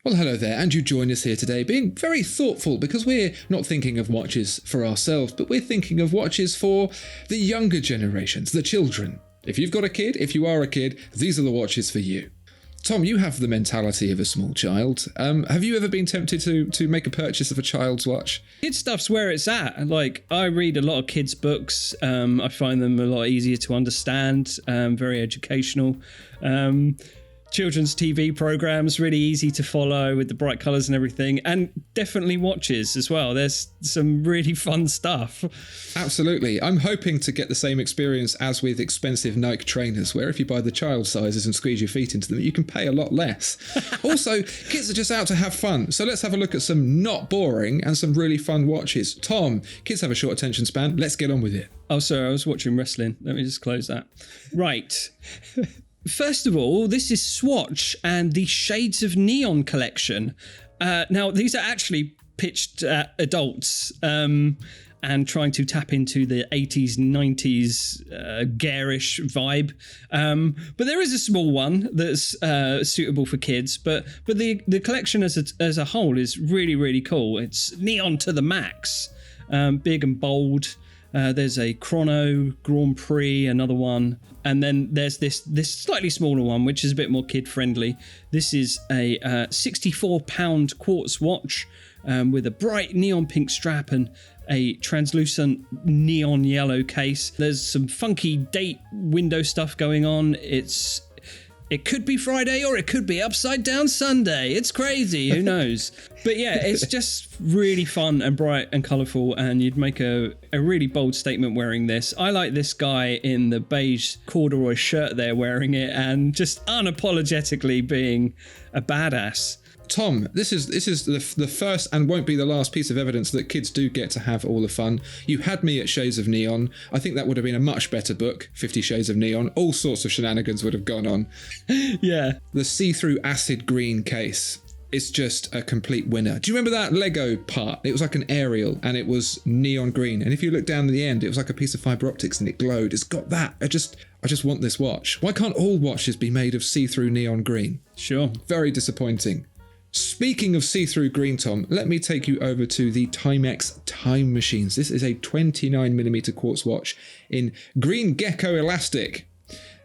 Well, hello there, and you join us here today being very thoughtful because we're not thinking of watches for ourselves, but we're thinking of watches for the younger generations, the children. If you've got a kid, if you are a kid, these are the watches for you. Tom, you have the mentality of a small child. Have you ever been tempted to make a purchase of a child's watch? Kid stuff's where it's at. Like, I read a lot of kids' books. I find them a lot easier to understand, very educational. Children's TV programs, really easy to follow with the bright colours and everything, and definitely watches as well. There's some really fun stuff. Absolutely. I'm hoping to get the same experience as with expensive Nike trainers, where if you buy the child sizes and squeeze your feet into them, you can pay a lot less. Also, kids are just out to have fun, so let's have a look at some not boring and some really fun watches. Tom, kids have a short attention span. Let's get on with it. Oh, sorry, I was watching wrestling. Let me just close that. Right. First of all, this is Swatch and the Shades of Neon collection. Now, these are actually pitched at adults and trying to tap into the 80s, 90s garish vibe. But there is a small one that's suitable for kids. But the collection as a whole is really, really cool. It's neon to the max, big and bold. There's a Chrono Grand Prix, another one. And then there's this slightly smaller one, which is a bit more kid-friendly. This is a 64-pound quartz watch with a bright neon pink strap and a translucent neon yellow case. There's some funky date window stuff going on. It could be Friday or it could be upside down Sunday. It's crazy. Who knows? But yeah, it's just really fun and bright and colourful, and you'd make a really bold statement wearing this. I like this guy in the beige corduroy shirt there wearing it and just unapologetically being a badass. Tom, this is the first and won't be the last piece of evidence that kids do get to have all the fun. You had me at Shades of Neon. I think that would have been a much better book, 50 Shades of Neon. All sorts of shenanigans would have gone on. Yeah. The see-through acid green case is just a complete winner. Do you remember that Lego part? It was like an aerial and it was neon green. And if you look down at the end, it was like a piece of fibre optics and it glowed. It's got that. I just want this watch. Why can't all watches be made of see-through neon green? Sure. Very disappointing. Speaking of see-through green, Tom, let me take you over to the Timex Time Machines. This is a 29mm quartz watch in green gecko elastic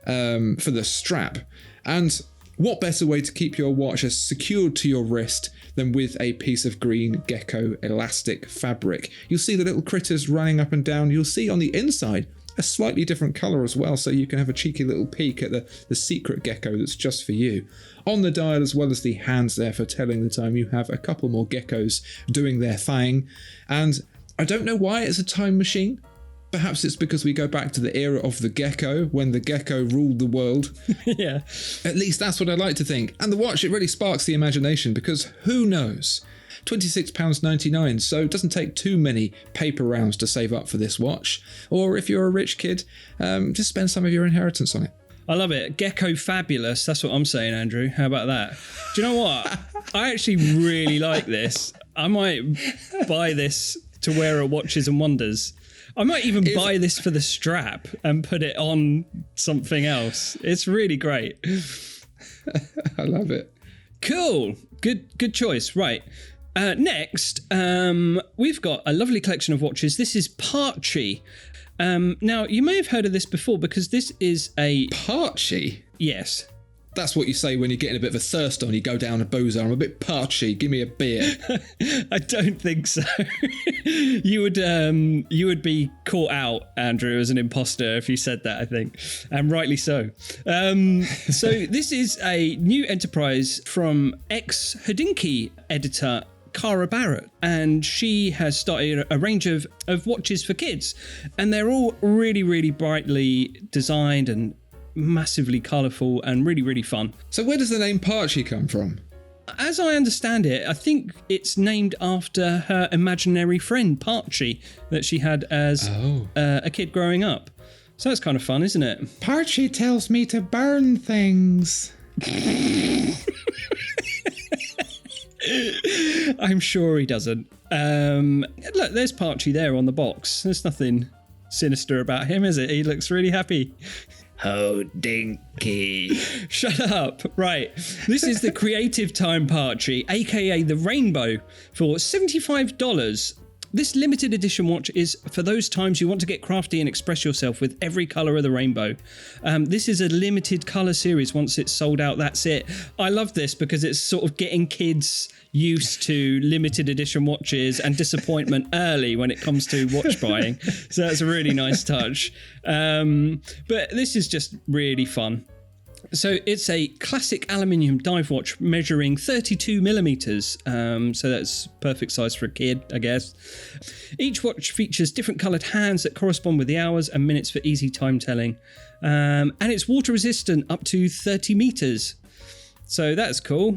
for the strap. And what better way to keep your watch as secured to your wrist than with a piece of green gecko elastic fabric? You'll see the little critters running up and down. You'll see on the inside a slightly different colour as well, so you can have a cheeky little peek at the secret gecko that's just for you. On the dial, as well as the hands there for telling the time, you have a couple more geckos doing their thing. And I don't know why it's a time machine. Perhaps it's because we go back to the era of the gecko, when the gecko ruled the world. Yeah. At least that's what I like to think. And the watch, it really sparks the imagination, because who knows? £26.99, so it doesn't take too many paper rounds to save up for this watch. Or if you're a rich kid, just spend some of your inheritance on it. I love it. Gecko fabulous. That's what I'm saying, Andrew. How about that? Do you know what? I actually really like this. I might buy this to wear at Watches and Wonders. I might even buy this for the strap and put it on something else. It's really great. I love it. Cool. Good choice. Right. Next, we've got a lovely collection of watches. This is Parttree. Now, you may have heard of this before because this is a... Parttree? Yes. That's what you say when you're getting a bit of a thirst on. You go down a boozer. I'm a bit parchy. Give me a beer. I don't think so. You would be caught out, Andrew, as an imposter if you said that, I think. And rightly so. So this is a new enterprise from ex-Hodinkee editor Cara Barrett, and she has started a range of watches for kids, and they're all really, really brightly designed and massively colourful and really, really fun. So where does the name Parttree come from? As I understand it, I think it's named after her imaginary friend Parttree that she had as a kid growing up. So that's kind of fun, isn't it? Parttree tells me to burn things. I'm sure he doesn't. Look, there's Parttree there on the box. There's nothing sinister about him, is it? He looks really happy. Oh, dinky. Shut up. Right. This is the Creative Time Parttree, aka the Rainbow, for $75. This limited edition watch is for those times you want to get crafty and express yourself with every colour of the rainbow. This is a limited colour series. Once it's sold out, that's it. I love this because it's sort of getting kids used to limited edition watches and disappointment early when it comes to watch buying. So that's a really nice touch. But this is just really fun. So it's a classic aluminium dive watch measuring 32 millimeters. So that's perfect size for a kid, I guess. Each watch features different coloured hands that correspond with the hours and minutes for easy time telling. And it's water resistant up to 30 meters. So that's cool.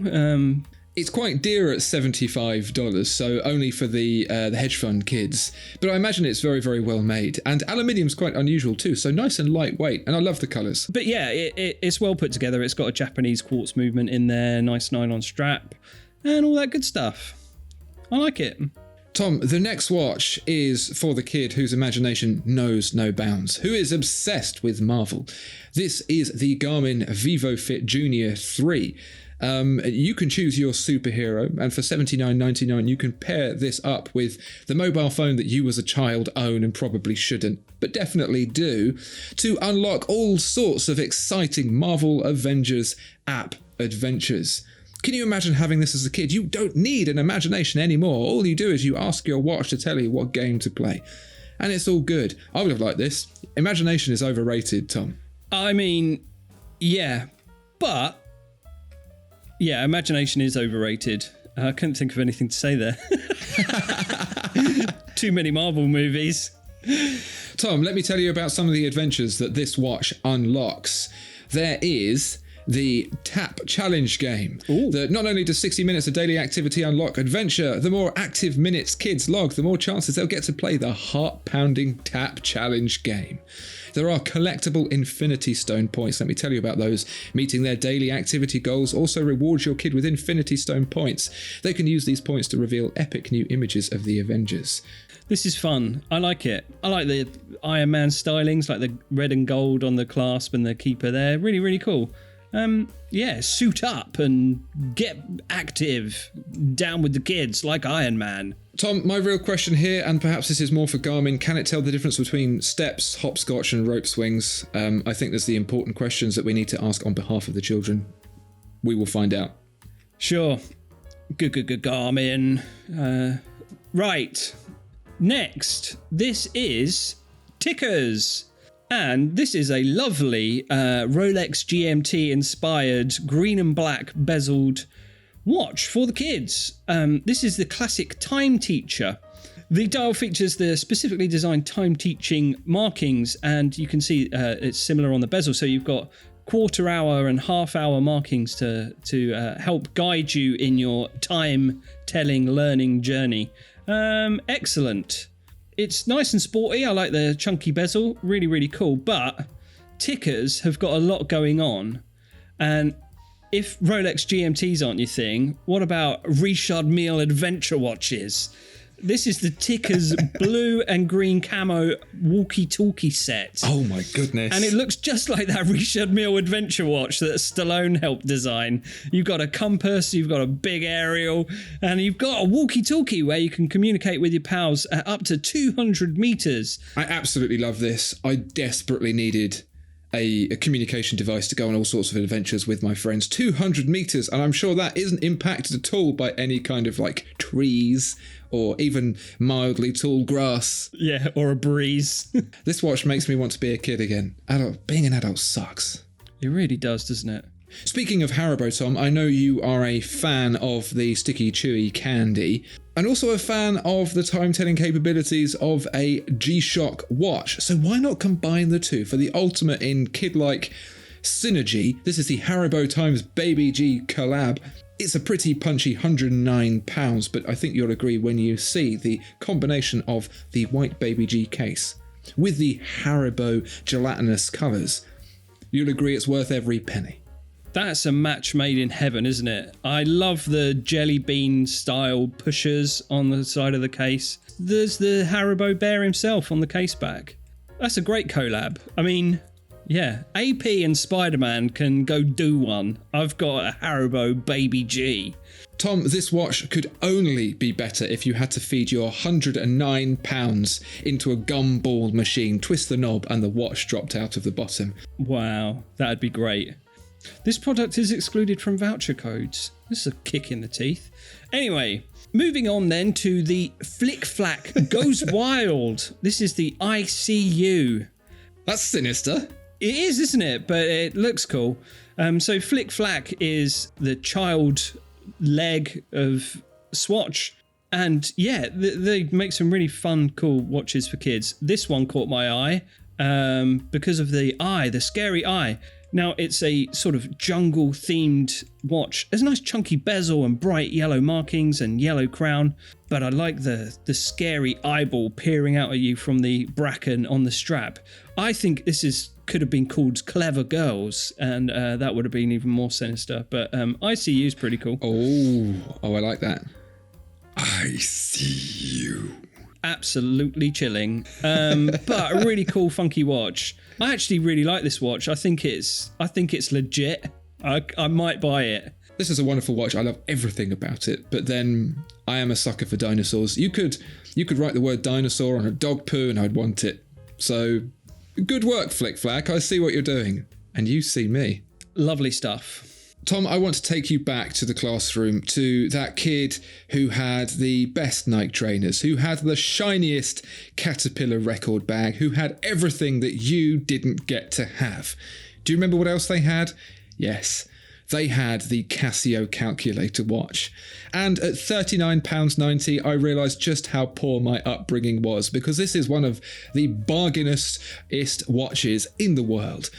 It's quite dear at $75, so only for the hedge fund kids. But I imagine it's very, very well made. And aluminium's quite unusual too, so nice and lightweight. And I love the colours. But yeah, it's well put together. It's got a Japanese quartz movement in there, nice nylon strap, and all that good stuff. I like it. Tom, the next watch is for the kid whose imagination knows no bounds, who is obsessed with Marvel. This is the Garmin Vivofit Jr 3. You can choose your superhero, and for $79.99 you can pair this up with the mobile phone that you as a child own and probably shouldn't, but definitely do, to unlock all sorts of exciting Marvel Avengers app adventures. Can you imagine having this as a kid? You don't need an imagination anymore. All you do is you ask your watch to tell you what game to play. And it's all good. I would have liked this. Imagination is overrated, Tom. I mean, yeah, but... yeah, imagination is overrated. I couldn't think of anything to say there. Too many Marvel movies. Tom, let me tell you about some of the adventures that this watch unlocks. There is the Tap Challenge game. That not only does 60 minutes of daily activity unlock adventure, the more active minutes kids log, the more chances they'll get to play the heart-pounding Tap Challenge game. There are collectible Infinity Stone points. Let me tell you about those. Meeting their daily activity goals also rewards your kid with Infinity Stone points. They can use these points to reveal epic new images of the Avengers. This is fun. I like it. I like the Iron Man stylings, like the red and gold on the clasp and the keeper there. Really, really cool. Yeah, suit up and get active. Down with the kids like Iron Man. Tom, my real question here, and perhaps this is more for Garmin, can it tell the difference between steps, hopscotch and rope swings? I think there's the important questions that we need to ask on behalf of the children. We will find out. Sure. Good, Garmin. Right. Next, this is Tikkers. And this is a lovely Rolex GMT inspired green and black bezeled watch for the kids. This is the classic time teacher. The dial features the specifically designed time teaching markings, and you can see it's similar on the bezel. So you've got quarter hour and half hour markings to help guide you in your time telling learning journey. Excellent. It's nice and sporty. I like the chunky bezel. Really, really cool. But Tikkers have got a lot going on. And if Rolex GMTs aren't your thing, what about Richard Mille adventure watches? This is the Tikkers blue and green camo walkie-talkie set. Oh my goodness. And it looks just like that Richard Mille adventure watch that Stallone helped design. You've got a compass, you've got a big aerial, and you've got a walkie-talkie where you can communicate with your pals at up to 200 meters. I absolutely love this. I desperately needed a communication device to go on all sorts of adventures with my friends. 200 meters, and I'm sure that isn't impacted at all by any kind of like trees or even mildly tall grass. Yeah, or a breeze. This watch makes me want to be a kid again. Being an adult sucks. It really does, doesn't it? Speaking of Haribo, Tom, I know you are a fan of the sticky chewy candy and also a fan of the time-telling capabilities of a G-Shock watch. So why not combine the two for the ultimate in kid-like synergy? This is the Haribo times Baby G collab. It's a pretty punchy £109, but I think you'll agree when you see the combination of the white Baby G case with the Haribo gelatinous colours. You'll agree it's worth every penny. That's a match made in heaven, isn't it? I love the jelly bean style pushers on the side of the case. There's the Haribo bear himself on the case back. That's a great collab. I mean, Yeah, AP and Spider-Man can go do one. I've got a Haribo Baby G. Tom, this watch could only be better if you had to feed your £109 into a gumball machine, twist the knob, and the watch dropped out of the bottom. Wow, that'd be great. This product is excluded from voucher codes. This is a kick in the teeth. Anyway, moving on then to the Flik Flak Goes Wild. This is the ICU. That's sinister. It is, isn't it? But it looks cool. So Flik Flak is the child leg of Swatch. And yeah, they make some really fun, cool watches for kids. This one caught my eye because of the scary eye. Now, it's a sort of jungle-themed watch. There's a nice chunky bezel and bright yellow markings and yellow crown, but I like the scary eyeball peering out at you from the bracken on the strap. I think this could have been called Clever Girls, and that would have been even more sinister, but ICU is pretty cool. Oh, I like that. I see you. Absolutely chilling, but a really cool, funky watch. I actually really like this watch. I think it's legit. I might buy it. This is a wonderful watch. I love everything about it. But then I am a sucker for dinosaurs. You could write the word dinosaur on a dog poo and I'd want it. So good work, Flik Flak. I see what you're doing, and you see me. Lovely stuff. Tom, I want to take you back to the classroom, to that kid who had the best Nike trainers, who had the shiniest Caterpillar record bag, who had everything that you didn't get to have. Do you remember what else they had? Yes, they had the Casio Calculator watch. And at £39.90, I realised just how poor my upbringing was, because this is one of the bargainest watches in the world.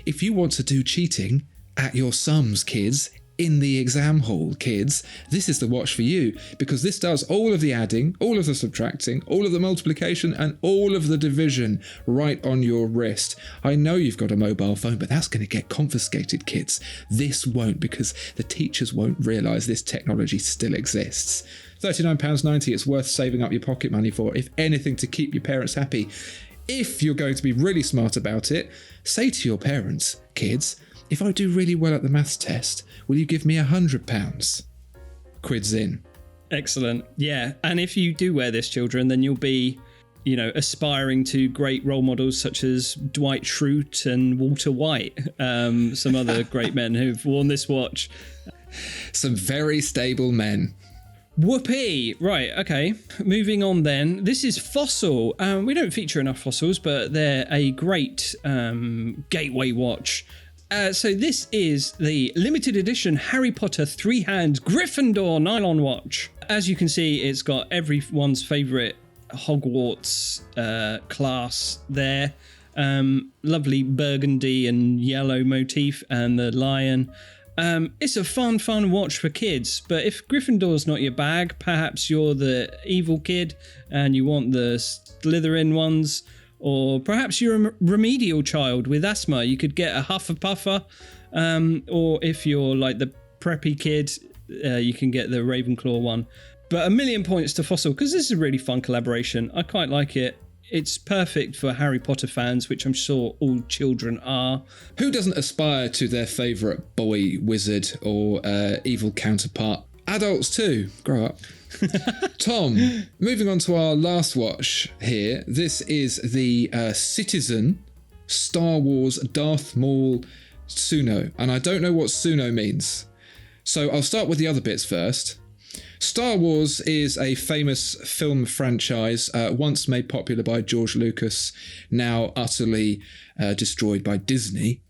If you want to do cheating at your sums, kids, in the exam hall, kids, this is the watch for you, because this does all of the adding, all of the subtracting, all of the multiplication, and all of the division right on your wrist. I know you've got a mobile phone, but that's going to get confiscated, kids. This won't, because the teachers won't realise this technology still exists. £39.90, it's worth saving up your pocket money for, if anything, to keep your parents happy. If you're going to be really smart about it, say to your parents, kids, if I do really well at the maths test, will you give me £100? Quids in. Excellent. Yeah. And if you do wear this, children, then you'll be, aspiring to great role models such as Dwight Schrute and Walter White, some other great men who've worn this watch. Some very stable men. Whoopee! Right, okay. Moving on then. This is Fossil. We don't feature enough Fossils, but they're a great gateway watch. So this is the limited edition Harry Potter 3-hand Gryffindor nylon watch. As you can see, it's got everyone's favourite Hogwarts class there. Lovely burgundy and yellow motif and the lion. It's a fun watch for kids, but if Gryffindor's not your bag, perhaps you're the evil kid and you want the Slytherin ones, or perhaps you're a remedial child with asthma, you could get a Hufflepuffer, or if you're like the preppy kid, you can get the Ravenclaw one. But 1,000,000 points to Fossil, because this is a really fun collaboration. I quite like it. It's perfect for Harry Potter fans, which I'm sure all children are. Who doesn't aspire to their favourite boy wizard or evil counterpart? Adults too. Grow up. Tom, moving on to our last watch here. This is the Citizen Star Wars Darth Maul Suno. And I don't know what Suno means. So I'll start with the other bits first. Star Wars is a famous film franchise, once made popular by George Lucas, now utterly destroyed by Disney.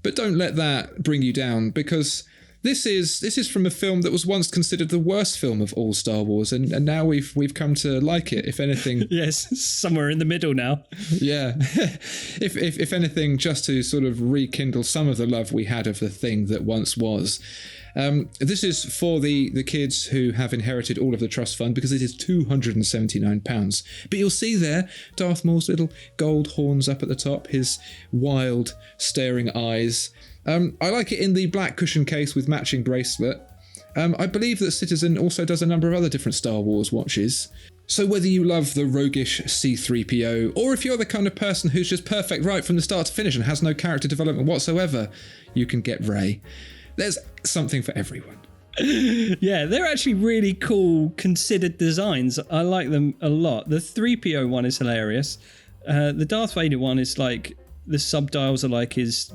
But don't let that bring you down, because this is from a film that was once considered the worst film of all Star Wars, and now we've come to like it, if anything. Yes, somewhere in the middle now. Yeah. if anything, just to sort of rekindle some of the love we had of the thing that once was. This is for the kids who have inherited all of the trust fund, because it is £279. But you'll see there Darth Maul's little gold horns up at the top, his wild staring eyes. I like it in the black cushion case with matching bracelet. I believe that Citizen also does a number of other different Star Wars watches. So whether you love the roguish C-3PO, or if you're the kind of person who's just perfect right from the start to finish and has no character development whatsoever, you can get Rey. There's something for everyone. Yeah, they're actually really cool, considered designs. I like them a lot. The 3PO one is hilarious. The Darth Vader one is like, the subdials are like his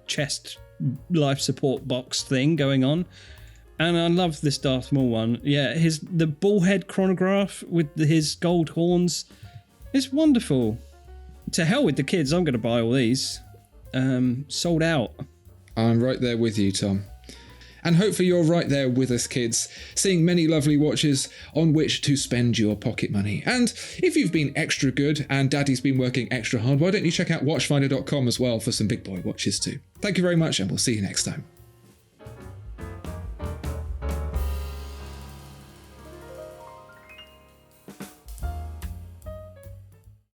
chest life support box thing going on. And I love this Darth Maul one. Yeah, the bullhead chronograph with his gold horns. It's wonderful. To hell with the kids, I'm going to buy all these. Sold out. I'm right there with you, Tom. And hopefully you're right there with us, kids, seeing many lovely watches on which to spend your pocket money. And if you've been extra good and Daddy's been working extra hard, why don't you check out watchfinder.com as well for some big boy watches too. Thank you very much, and we'll see you next time.